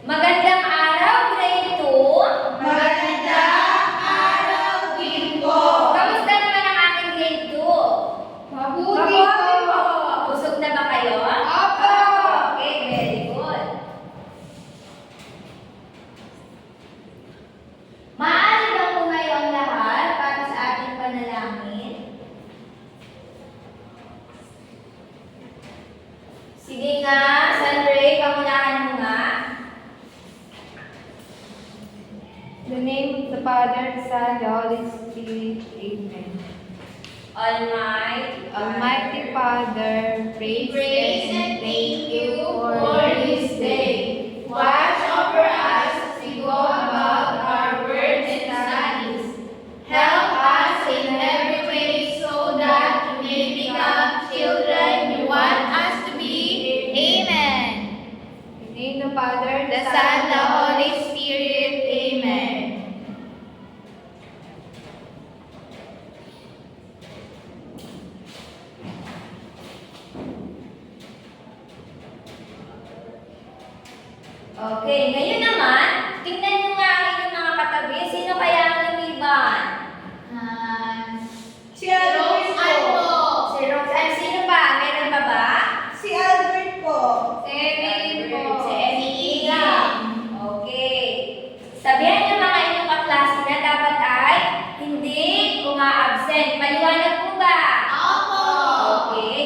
Magandang araw, grade 2. Magandang araw din po. Kamusta naman ang aking grade 2? Mabuti po. Busog na ba kayo? Opo. Okay, very good. Maaari bang tumayo ang lahat para sa ating panalangin? Sige nga, Sandre, pamunahan mo nga. In the name of the Father, the Son, the Holy Spirit. Amen. Almighty Father, praise and thank you for this day. Watch over us as we go about our works and studies. Help us in every way so that we may become children you want us to be. Amen. In the name of the Father, the Son, the Holy Spirit. Amen. Okay, ngayon naman, tingnan nyo nga ang inyong mga katabi. Sino kaya ang lumiban? Si Albert po. Si Roxanne. Sino pa? Meron pa ba? Si Albert po. Si Emily. Okay. Sabihan nyo mga inyong kaklase na dapat ay hindi uma-absent. Maliwanag po ba? Opo. Okay.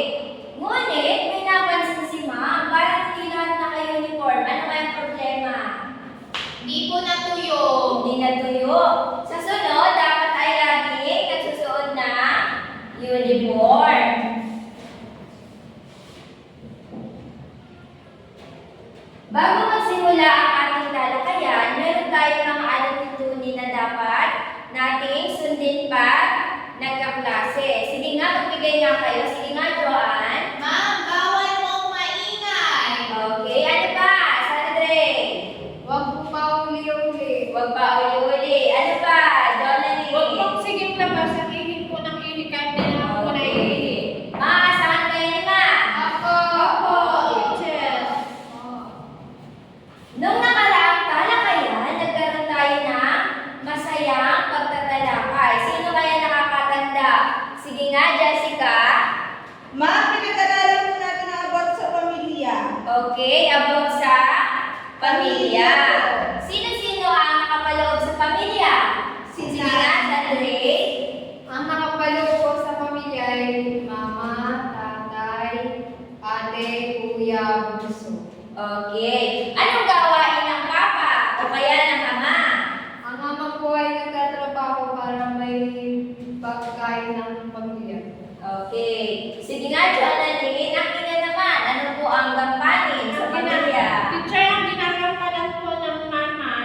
Ngunit, may napansin si ma'am. Parang hindi lahat naka-uniform. Ano kayang problema? Hindi po natuyo. Hindi natuyo. Sa sunod, dapat ay laging nagsusuot na uniform. Bago magsimula ang ating talakayan, meron tayong mga alatuntunin na dapat nating sundin pa nagkaklase. Sige nga, magbigay nga kayo. Sige nga, Joanne. Ma'am, bawal mong maingay. Okay, ano pa? Sandre. Huwag po pauli-uli. Huwag pa uli-uli. Ano pa? Jonathan. Huwag pong siging labas ang ihip po ng ihip kahit na lang po na ihip. Maasahan kayo ni Ma. Opo. Opo. Teacher. Nung nakaraang talakayan, nagkaroon tayo ng masayang pagtatalakay. Sino kaya nakakatanda? Sige nga, Jessica. Ma'am, pinag-aralan po natin ang about sa pamilya. Okay, about sa pamilya. Sino-sino ang nakapaloob sa pamilya? Sige nga, Sandre. Ang nakapaloob po sa pamilya ay mama, tatay, ate, kuya, bunso. Okay. Anong gawain ng papa o kaya ng ama? Ang ama po ay nagtatrabaho para may pagkain ng pamilya. Okay. Sige nga, Jonathan. Ang ina naman, ano po ang gampanin sa pamilya? Teacher, ang ginagampanan po ng mama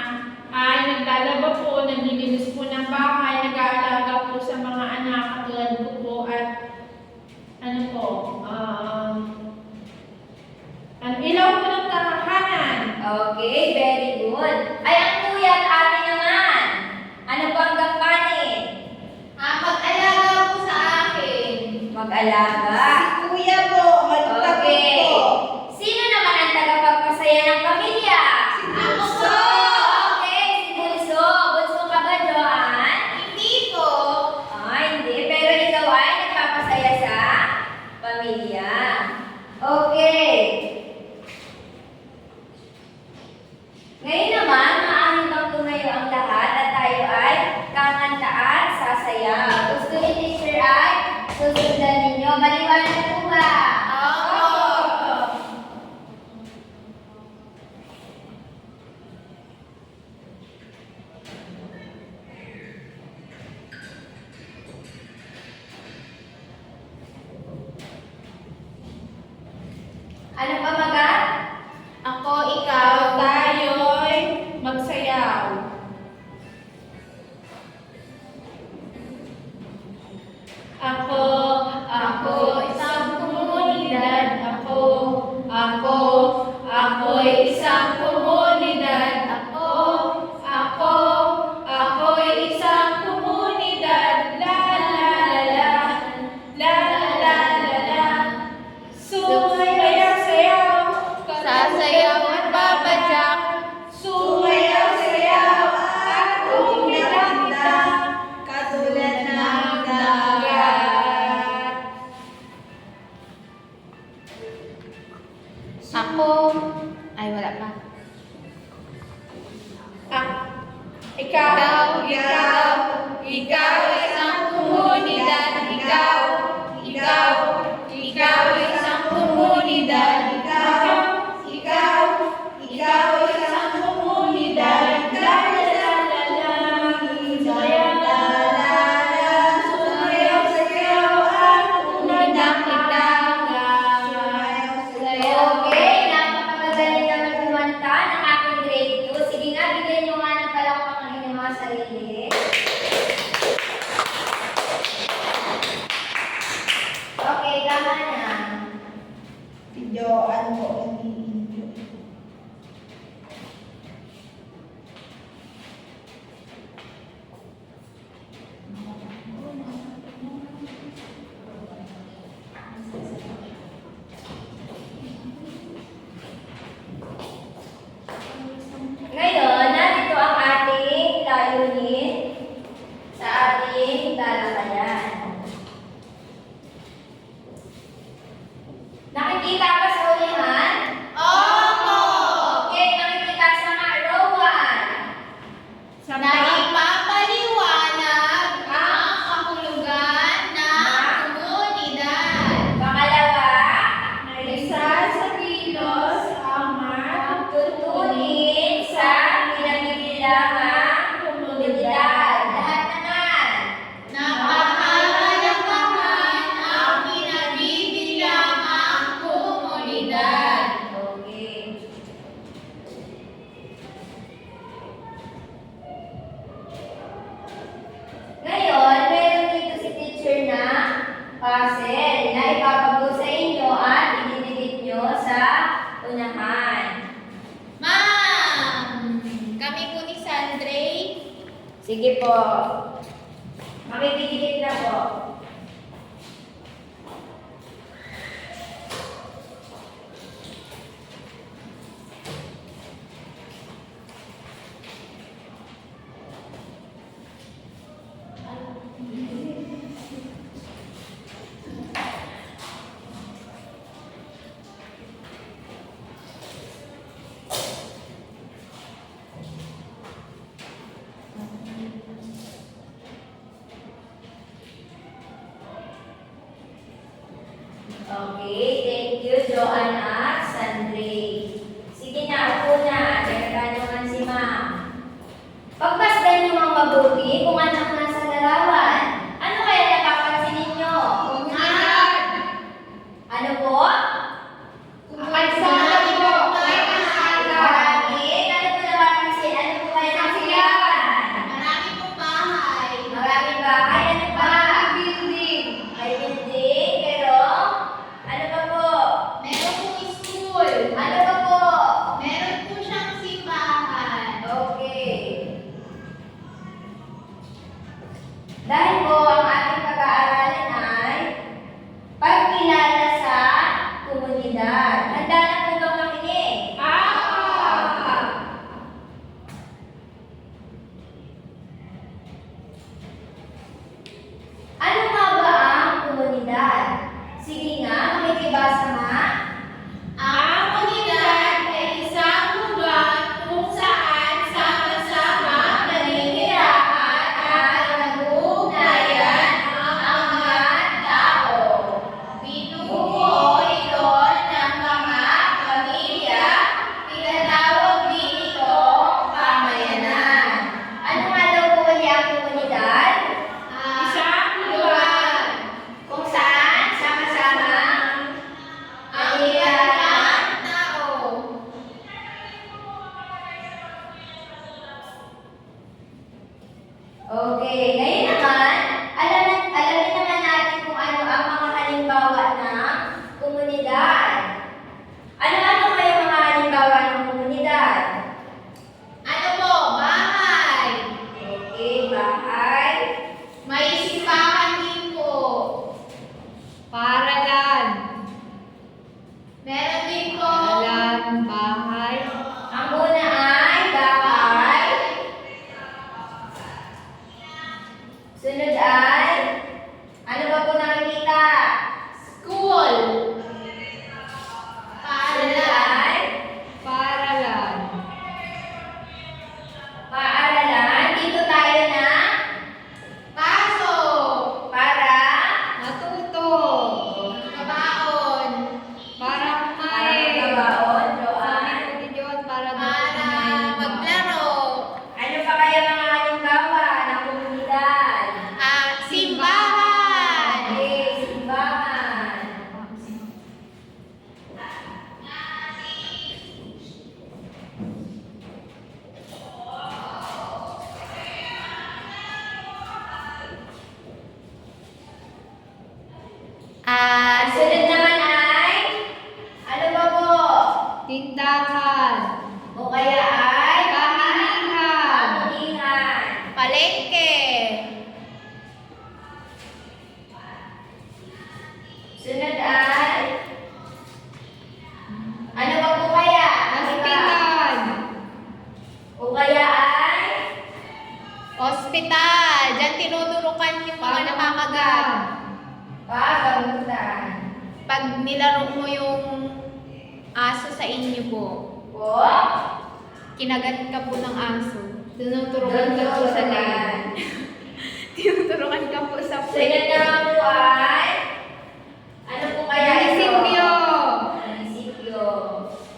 ay naglalaba po, naglilinis po ng bahay, nag-aalaga po sa mga anak, katulad ko po, at ano po, ang ilaw po ng tahanan. Okay, very good. Ay, ang kuya at ate naman. Ano po ang gampanin? Mag-alaga po sa akin. Mag-alaga. Si Kuya po, magtapos Okay. po. Sino naman ang tagapagpasaya ng pamilya? Si Ako Bunso. po. Okay, si Bunso. Bunso ka ba, Joanne? Hindi po. Hindi. Pero ikaw ay nagpapasaya sa pamilya. Okay. Ngayon naman, maaari bang tumayo ang lahat at tayo ay kakanta at sasayaw. Gusto ni teacher ay susundan ninyo. Maliwanag po ba? Opo. Ano pa magat? Ako, ikaw, tayo'y Ay, wala pa. Ikaw, Ikaw isang komunidad. Ikaw isang komunidad. Ikaw isang komunidad. Sumayaw-sayaw at Unang Okay, napakagaling naman kumanta ng aking grade 2. Sige nga, bigyan nyo nga ng palakpak ang inyong mga sarili. Okay, tama na. Videoan ko. Video. Ngayon, narito ang ating layunin sa ating talakayan. Nakikita ba sa ulihan? Opo! Okay, nakikita sa mga Rowan. Naipapaliwanag ang kahulugan ng komunidad. Pangalawa, Isa sa kilos ang tutunin sa pinagbibilangang komunidad. Lahat naman. Napahalagahan ang pinagbibilangang komunidad. Okay. Ngayon, meron dito si teacher na puzzle na ipapagawa sa inyo at ididikit nyo sa unahan. Ma'am, kami po ni Sandre. Sige po. Makikidikit na po. Okay, thank you, Joanne at Sandre. Sige na, upo na. Teka naman si ma'am. Pagpasdan niyo mga mabuti kung ano ang nasa larawan. Ano kaya napapansin ninyo? Ano po? Marami po. Marami. Ano po napapansin? Ano po kaya nasa larawan? Marami pong bahay. Maraming bahay. Ano pa? Building. May building, pero ano pa po? Meron pong school. Ano pa po? Meron po siyang simbahan. Okay. O kaya ay Pamilihan. pamilihan. Palengke. Sunod ay ano pa po kaya? Hospital. O kaya ay Hospital. Diyan tinuturukan yung mga nakakagat. pagamutan. Pag nilaro mo yung aso sa inyo po, O kinagat ka po ng aso. Tinuturukan ka po sa leg. Tinuturukan ka po sa Sunod plate. naman po ay ano po kaya ito? Munisipyo. Munisipyo.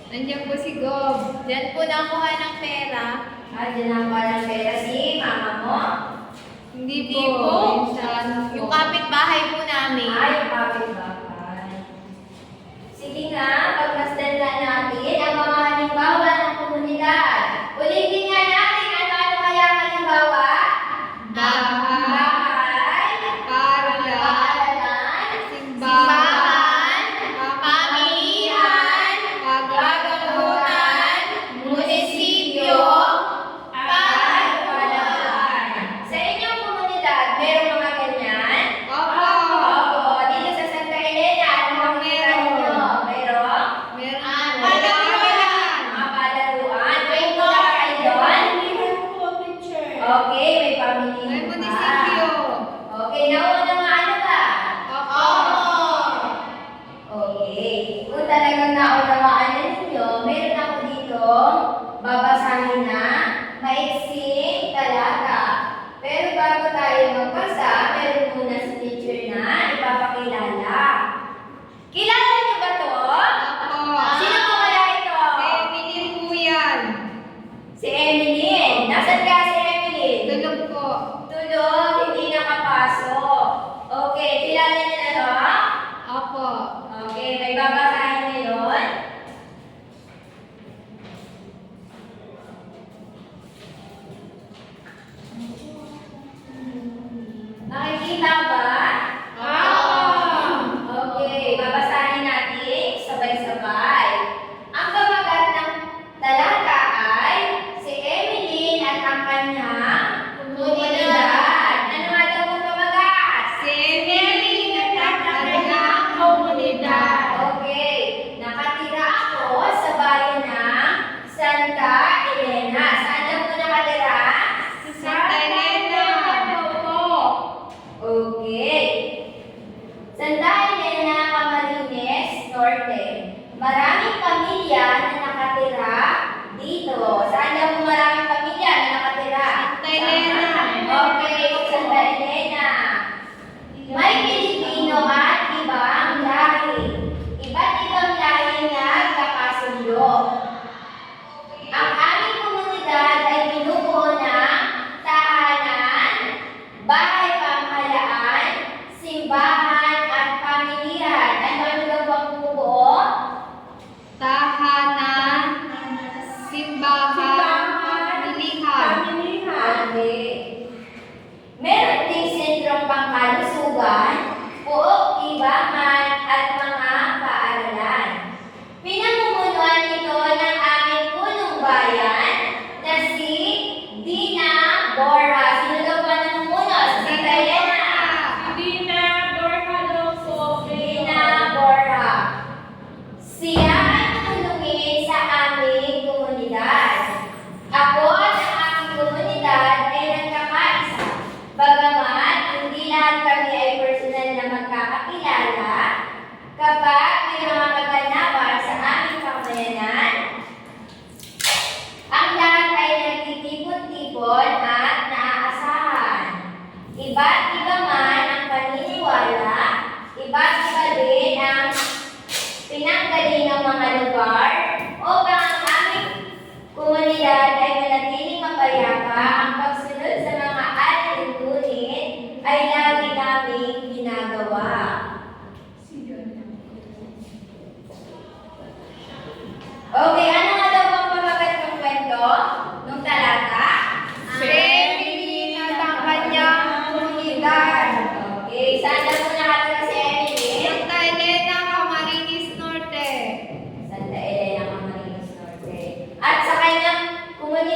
Nandiyan po si Gob. Diyan po nakuha ng pera. Diyan ang parang pera si mama mo. Hindi Hindi po. po. Yung kapitbahay po namin. Ay, kapit-bahay. Sige nga, pagmasdan nga natin ang mga halimbawa ng komunidad. Ulitin nga natin ano-ano kaya ang halimbawa? Bahay, Bahay, paaralan, simbahan, pamilihan, pagagamutan, munisipyo, at palawan. Sa inyong komunidad, meron mga ganyan? Opo. Opo, dito sa Santa Elena, ano ang meron nyo? Meron? Meron po. Palawan. Mga palaruan. May mga kayo doon? Pamilihan po, teacher. Okay, may pamilya. May munisipyo. Okay, nauna nga ano ba? Opo. Okay. Kung talagang naunawaan na ninyo, meron ako dito babasahin na maiksing talata. Pero bago tayo magbasa, meron muna si teacher na ipapakilala. Kilala niyo ba to? Opo. Sino po kaya ito? Emily po yan. Si Emeline. Nasaan ka si Emeline? Tulog po. Tulog, hindi nakapasok. Okay, kilala niyo na to? Opo. Okay, may babasahin ngayon.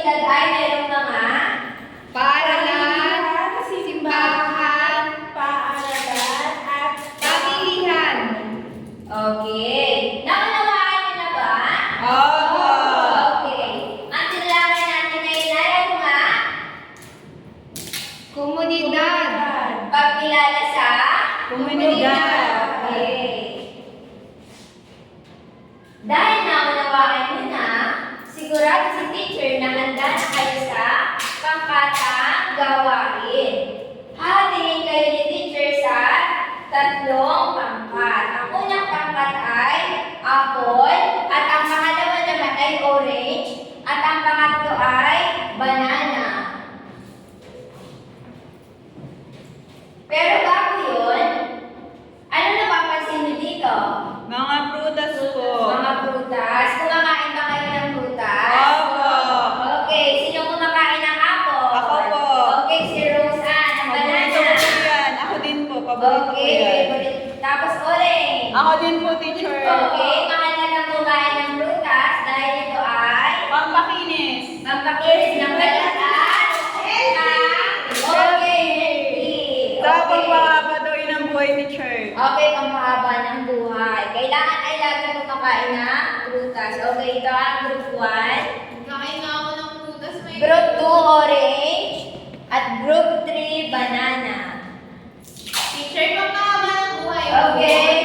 komunidad ay mayroong mga Paaralan, simbahan, paaralan, at pamilihan. Okay. Naunawaan niyo na ba? Opo. Okay. Ang tinalaman natin ngayon ay ano nga? Komunidad. Pagkilala sa Komunidad. Okay. Dahil naunawaan niyo na, sigurado si teacher na handa na kayo sa pangkatang gawain. Hahatingin kayo ni teacher sa tatlong pangkat. Ang unang pangkat ay apple, at ang pangalawa naman ay orange, at ang pangatlo ay banana. Pero bago yun, ano napapansin niyo dito? Mga prutas po. Mga prutas. Kumakain ba kayo ng prutas? Opo. Okay, sino kumakain ng apple? Ako po. Okay, si Roseanne, ng Paborito ko banana. po yan. Ako din po. Paborito ko Okay, yan. favorite. Tapos orange. Ako din po, teacher. Okay, mahalagang kumain ng prutas dahil ito ay Pampakinis. pampakinis ng balat at okay, healthy. Tapos Okay. mahaba daw yun ang buhay, teacher. Okay, pampahaba ng buhay. Kailangan ay lagi kumakain ng prutas. Okay, ito ang group 1. Kakain na ako ng prutas. Group 2, orange. At group 3, banana. Teacher, pampahaba ng buhay. Okay.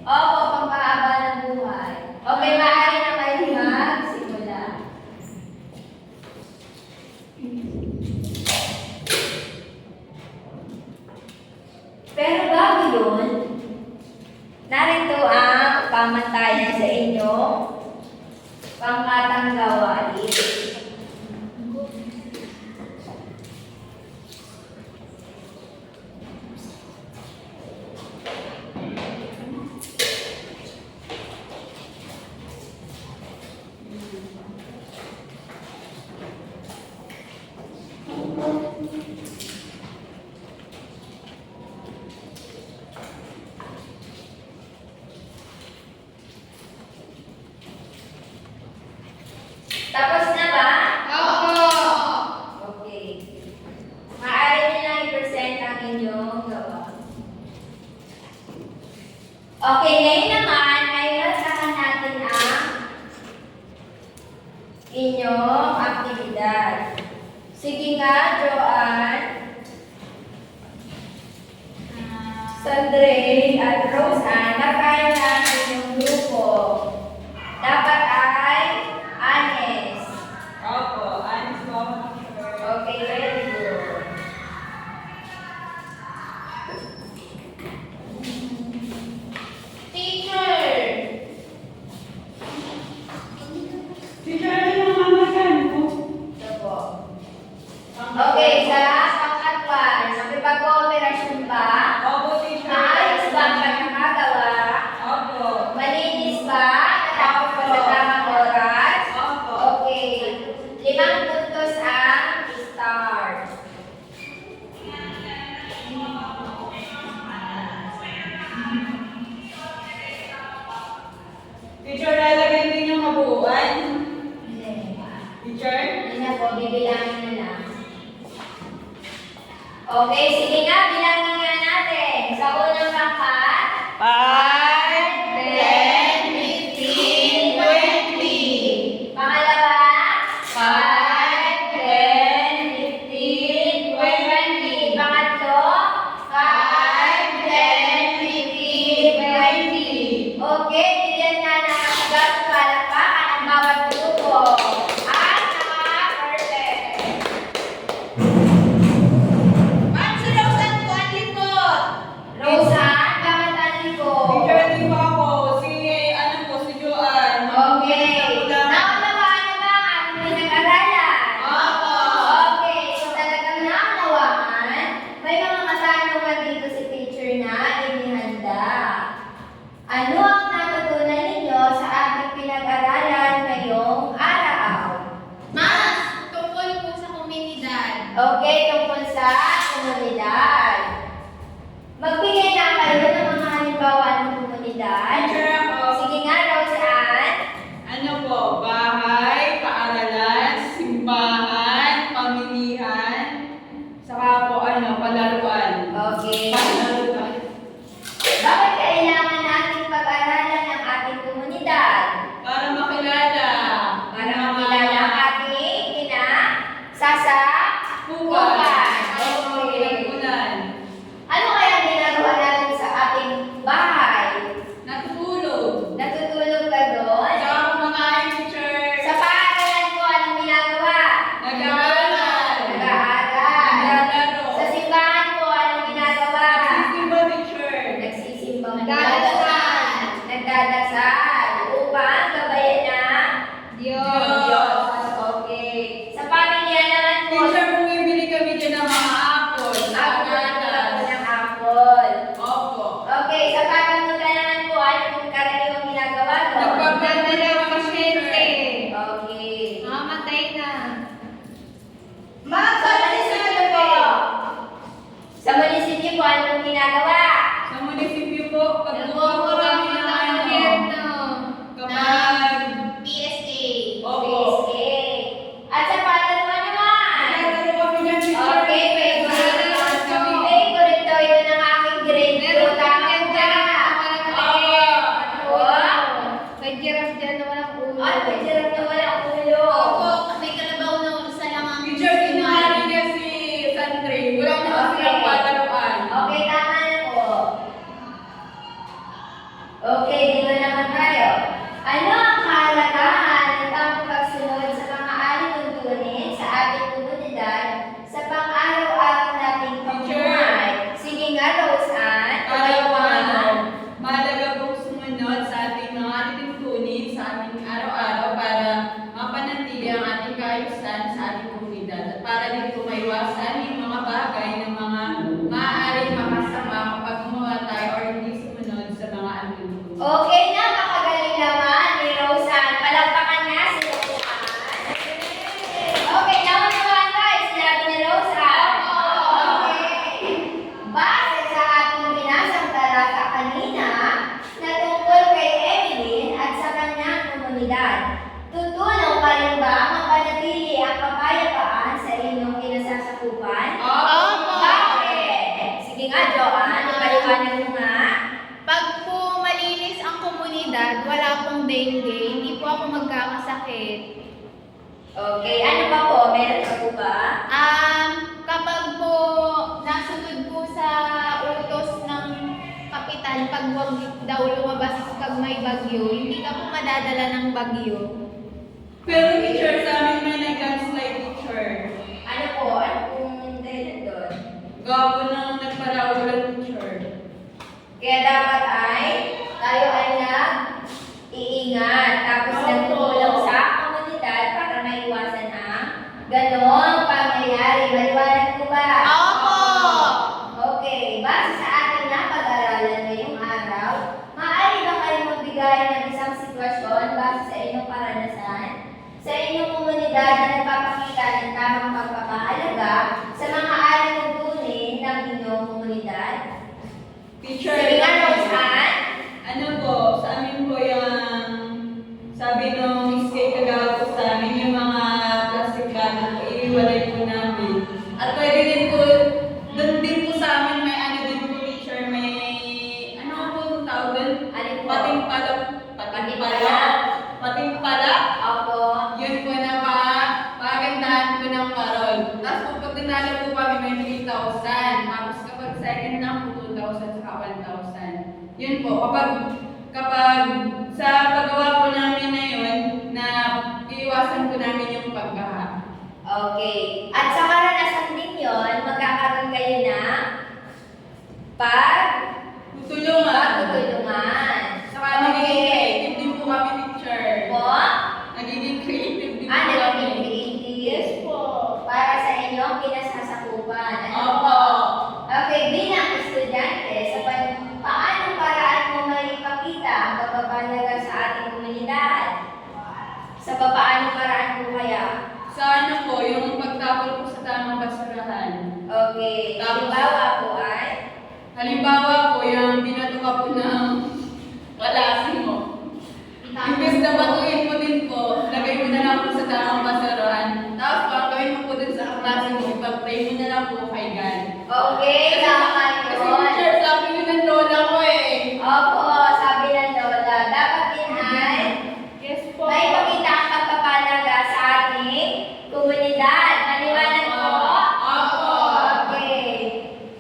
Opo, pampahaba ng buhay. Okay, maaari na kayo magsimula. Pero bago yun, narito ang pamantayan sa inyo, pangkatang gawain. Tapos na ba? Opo. Okay. Maaari niyo lang i-present ang inyong gawa. Okay, ngayon naman ay lasahan natin ang inyong aktibidad. Sige nga, Joanne, Sandre, at Roseanne, markayan na ang inyong grupo. Dapat ay honest. Opo. Anis po ako, teacher. Okay, very good. Teacher. Teacher, ano yung mga magan po? Ito po. Okay, sa pangkatwan, nakipag-cooperasyon ba? Opo, teacher. Maayos ba ang pagkakagawa? Opo. Malinis ba? Natapos ba sa tamang oras? Opo. Okay. 5 puntos ang star. Teacher, lalagyan din yung kabuuan. Hindi. Teacher? Hindi na po, bibilangin na lang. Okay, sige nga, bilangin nga natin. Sa unang pangkat, 5, 10, 15, 20. Pangalawa, 5, 10, 15, 20. Pangatlo, 5, 10, 15, 20. Okay, bigyan nga ng sagat palakpakan ang bawat grupo. At naka-perfect. Ma'am, si Rosan po, ang likod. Roseanne, bakit ang likod? Teacher, di ba ako? Si, ano po, si Joanne. Okay. Naunawaan na ba ang ating pinag-aralan? Opo. Okay. So talagang naunawaan. May mga katanungan dito si teacher na inihanda. Ano ang natutunan ninyo sa ating pinag-aralan ngayong araw? Mas, tungkol po sa komunidad. Okay, tungkol sa komunidad. Magbigay na kayo ng mga halimbawa ng komunidad. Teacher ako. Sige nga, Roseanne. Ano po? Bahay, paaralan, simbahan, anong ginagawa? Sa munisipyo po, pagkuha po Nagmumura kami po ng ng ano, gobyerno. kapag PSA. opo. PSA. At sa pangalawa naman. Nagkaroon kami ng teacher. Okay, favorite toy ito ng aking grade 2. Tama ka. May giraffe dyan na walang ulo. Ay, may sarap na walang ulo. Opo, may kalabaw na isa lang ang Teacher, kinahari niya si Sandre. Wala na kasi Okay. ang palaruan. Okay, tama na po. Okay, dito naman tayo. Ano ang kahalagahan ng tamang pagsunod sa mga alin tuntunin sa ating komunidad sa pang-araw-araw nating pamumuhay? Sige nga, Rose Ann. Para po mahalaga pong sumunod sa ating mga tuntunin sa ating araw-araw para mapanatili ang ating kaayusan sa ating komunidad at para din po maiwasan yung mga bagay ng mga maaaring makasama kapag gumawa tayo or hindi sumunod sa mga tuntunin. Okay na, makagaling naman ni Rose Ann. Palakpakan na si Rose Ann. Okay, naman tayo. Sinabi ni Rose Ann. Okay. Base sa ating binasang talata kanina na tungkol kay Evelyn at sa kanyang komunidad, tutulong pa rin ba mapanatili ang kapayapaan sa inyong kinasasakupan? Opo. Bakit? Sige nga, Joanne, ipaliwanag mo nga. Pag po malinis ang komunidad, wala pong dengue, hindi po ako magkakasakit. Okay, ano pa po? Meron pa po ba? Kapag po nasunod po sa utos ng kapitan, pag wag daw lumabas pag may bagyo, hindi ka po madadala ng bagyo. Pero teacher, sa amin may nag-landslide teacher. Ano po? Ano pong dahilan doon? Gapo nang nagparaulan teacher. Kaya dapat ay tayo ay nag-iingat tapos Opo. nagtulong sa komunidad para maiwasan ang ganong pangyayari. Maliwanag po ba? Opo! Okay, base sa ating napag-aralan ngayong araw, maaari ba kayong magbigay ng isang sitwasyon base sa inyong karanasan sa inyong komunidad na nagpapakita ng tamang pagpapahalaga sa mga alin tuntunin ng inyong komunidad? Teacher, Sige nga, Rose Ann. ano po, sa amin po yung sabi nung Miss Kay kagawa po sa amin yung mga plastic bottle po, iiwalay po namin. At pwede din po, doon din po sa amin may ano din po teacher, may ano po yung tawag doon? Alin po? Pating palak. Pating palak. Pating palak. Opo. Yun po na pagandahan po ng parol. Tapos po pag dinala po kami may 3,000. Tapos kapag second na po 2,000 saka 1,000. Yun po, kapag sa paggawa po namin na yun, na iiwasan po namin yung pagbaha. Okay. At sa karanasan din yun, magkakaroon kayo ng pagtutulungan. Saka nagiging creative din po kami teacher. Po? Nagiging creative din po Nagiging kami. creative. po. Para sa inyong kinasasakupan. Ano Opo. po? Okay, bilang estudyante, sa paanong paraan mo may ipakita ang pagpapahalaga sa ating komunidad? Sa paanong paraan mo kaya? Sa ano po, yung pagtapon po sa tamang basurahan. Okay. Tapos- Halimbawa po ay? Halimbawa po, yung binatuka po ng kalasi mo. Imbes na batuin mo din po, lagay mo na lang po sa tamang basurahan. Tapos po, ang gawin mo po din sa klase mo, ipag-pray mo na lang po kay God. Okay, tama Kasi yun. teacher, sabi niyo ng lola ko eh. Opo, sabi ng Lola, dapat din ay Yes po. may pakita ang pagpapalaga sa ating komunidad. Maliwanag po? Opo. Okay.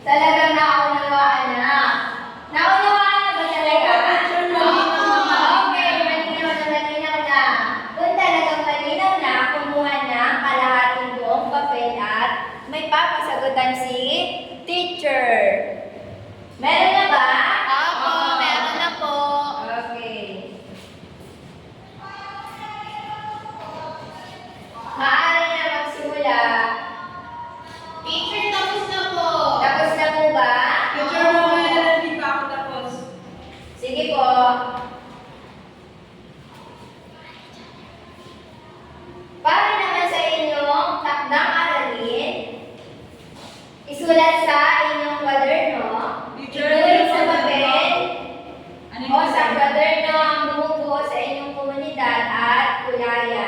Talagang naunawaan na. Naunawaan na ba talaga? Opo, teacher, malinaw na. Okay, malinaw na. Kung talagang malinaw na, kumuha na kalahating buong papel at may papasagutan si teacher. Meron na ba? Opo, meron na po. Okay. Maaari na magsimula. Teacher, tapos na po. Tapos na po ba? Teacher, mamaya na hindi pa ako tapos. Sige po. Para naman sa inyong takdang aralin, isulat sa inyong kwaderno maligaya